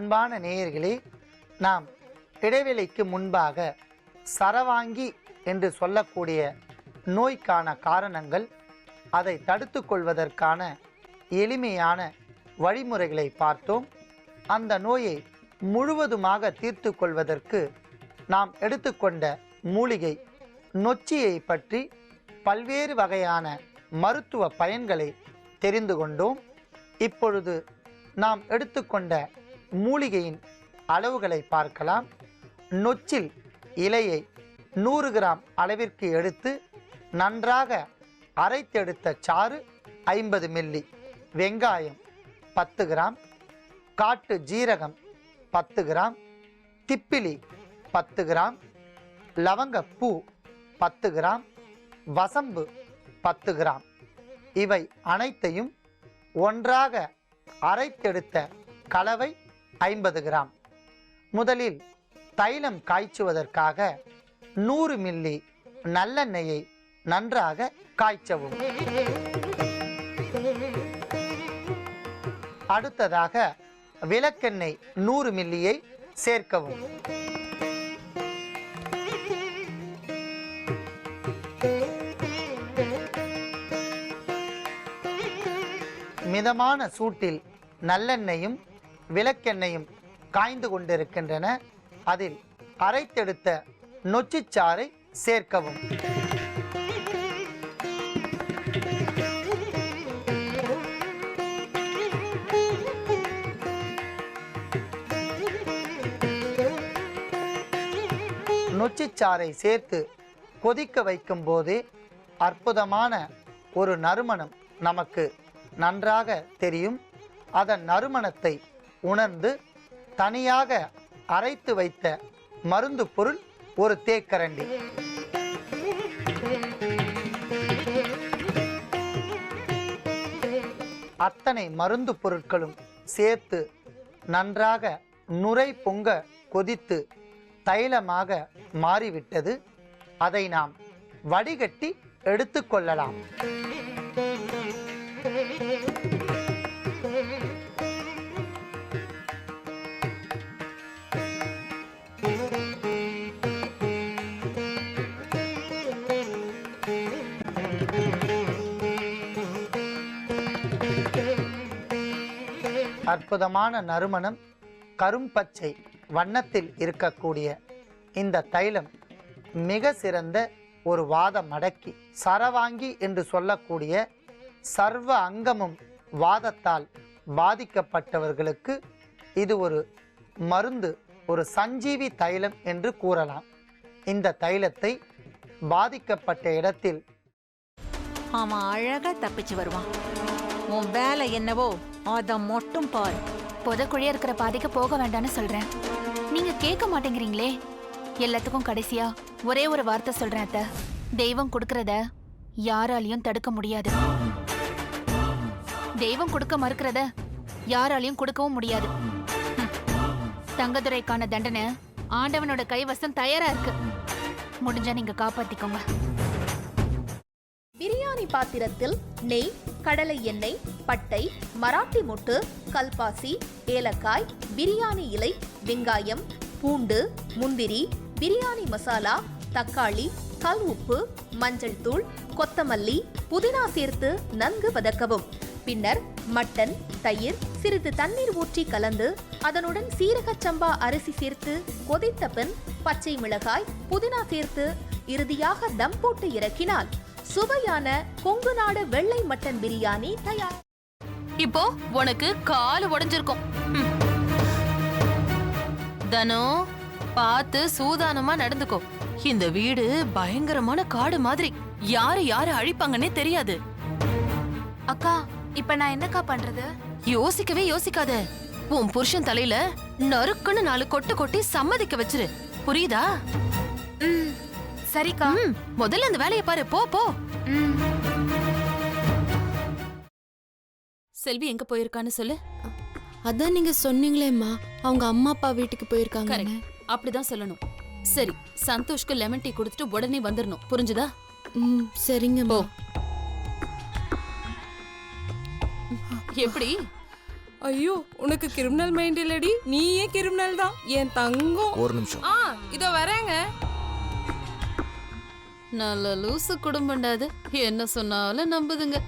அன்பான நேயர்களே, நாம் இடைவெளிக்கு முன்பாக சரவாங்கி என்று சொல்லக்கூடிய நோய்க்கான காரணங்கள், அதை தடுத்து கொள்வதற்கான எளிமையான வழிமுறைகளை பார்த்தோம். அந்த நோயை முழுவதுமாக தீர்த்து கொள்வதற்கு நாம் எடுத்துக்கொண்ட மூலிகை நொச்சியை பற்றி பல்வேறு வகையான மருத்துவ பயன்களை தெரிந்து கொண்டோம். இப்பொழுது நாம் எடுத்துக்கொண்ட மூலிகையின் அளவுகளை பார்க்கலாம். நொச்சில் இலையை 100 கிராம் அளவிற்கு எடுத்து நன்றாக அரைத்தெடுத்த சாறு 50 மில்லி, வெங்காயம் 10 கிராம், காட்டு ஜீரகம் 10 கிராம், திப்பிலி 10 கிராம், லவங்கப்பூ 10 கிராம், வசம்பு 10 கிராம், இவை அனைத்தையும் ஒன்றாக அரைத்தெடுத்த கலவை 50 கிராம். முதலில் தைலம் காய்ச்சுவதற்காக 100 மில்லி நல்லெண்ணெயை நன்றாக காய்ச்சவும். அடுத்ததாக விளக்கெண்ணெய் 100 மில்லியை சேர்க்கவும். மிதமான சூட்டில் நல்லெண்ணெயும் விளக்கெண்ணெயும் காய்ந்து கொண்டிருக்கின்றன. அதில் அரைத்தெடுத்த நொச்சிச்சாறை சேர்க்கவும். நொச்சிச்சாறை சேர்த்து கொதிக்க வைக்கும் போதே அற்புதமான ஒரு நறுமணம் நமக்கு நன்றாக தெரியும். அதன் நறுமணத்தை உணர்ந்து தனியாக அரைத்து வைத்த மருந்து பொருள் ஒரு தேக்கரண்டி, அத்தனை மருந்து பொருட்களும் சேர்த்து நன்றாக நுரை பொங்க கொதித்து தைலமாக மாறிவிட்டது. அதை நாம் வடிகட்டி எடுத்துக்கொள்ளலாம். அற்புதமான நறுமணம், கரும்பச்சை வண்ணத்தில் இருக்கக்கூடிய இந்த தைலம் மிக சிறந்த ஒரு வாத மடக்கி. சரவாங்கி என்று சொல்லக்கூடிய சர்வ அங்கமும் வாதத்தால் பாதிக்கப்பட்டவர்களுக்கு இது ஒரு மருந்து, ஒரு சஞ்சீவி தைலம் என்று கூறலாம். இந்த தைலத்தை பாதிக்கப்பட்ட இடத்தில் அவன் அழகா தப்பிச்சு வருவான். உன் வேலை என்னவோ அத மட்டும் பாரு. புதக்குழியா இருக்கிற பாதைக்கு போக வேண்டாம்னு சொல்றேன், நீங்க கேட்க மாட்டேங்கிறீங்களே. எல்லாத்துக்கும் கடைசியா ஒரே ஒரு வார்த்தை சொல்றேன் அத்தை, தெய்வம் கொடுக்கறத யாராலையும் தடுக்க முடியாது. தெய்வம் கொடுக்க மறுக்கிறத யாராலையும் கொடுக்கவும் முடியாது. தங்கதுரைக்கான தண்டனை ஆண்டவனோட கைவசம் தயாரா இருக்கு. முடிஞ்சா நீங்க காப்பாத்திக்கோங்க. பிரியாணி பாத்திரத்தில் நெய், கடலை எண்ணெய், பட்டை, மராட்டி மொட்டு, கல்பாசி, ஏலக்காய், பிரியாணி இலை, வெங்காயம், பூண்டு, முந்திரி, பிரியாணி மசாலா, தக்காளி, கல் உப்பு, மஞ்சள் தூள், கொத்தமல்லி, புதினா சேர்த்து நன்கு வதக்கவும். பின்னர் மட்டன், தயிர், சிறிது தண்ணீர் ஊற்றி கலந்து அதனுடன் சீரக சம்பா அரிசி சேர்த்து கொதித்த பின் பச்சை மிளகாய், புதினா சேர்த்து இறுதியாக தம் போட்டு இறக்கினால் சுவையான கொங்கு நாடு வெள்ளை மட்டன் பிரியாணி தயார். இப்போ உனக்கு கால் உடைஞ்சிருக்கும். தனோ, பார்த்து சூதானமா நடந்துக்கோ. இந்த வீடு பயங்கரமான காடு மாதிரி, யாரு யாரு அழிப்பாங்கன்னே தெரியாது. அக்கா, இப்ப நான் என்னக்கா பண்றது? யோசிக்கவே யோசிக்காத. உன் புருஷன் தலையில நறுக்குன்னு 4 கொட்டு கொட்டி சம்மதிக்க வச்சிரு, புரியுதா? சரிக்கா. முதல்ல அந்த வேலையை பாரு. போ போ. செல்வி எங்க போயிருக்கான்னு சொல்லு. அதான் நீங்க சொன்னீங்களேம்மா, அவங்க அம்மா அப்பா வீட்டுக்கு போயிருக்காங்க. அப்படிதான் சொல்லணும். சரி, சந்தோஷ்க்கு லெமன் டீ கொடுத்துட்டு உடனே வந்துடணும், புரிஞ்சுதா? சரிங்க. போ. எப்படி ஐயோ உனக்கு கிரிமினல் மைண்ட் இல்லடி, நீயே கிரிமினல் தான் என் தங்கம். ஒரு நிமிஷம். இதோ வரேங்க. நல்ல லூசு குடும்பம்டா அது. என்ன சொன்னாலும் நம்புதுங்க.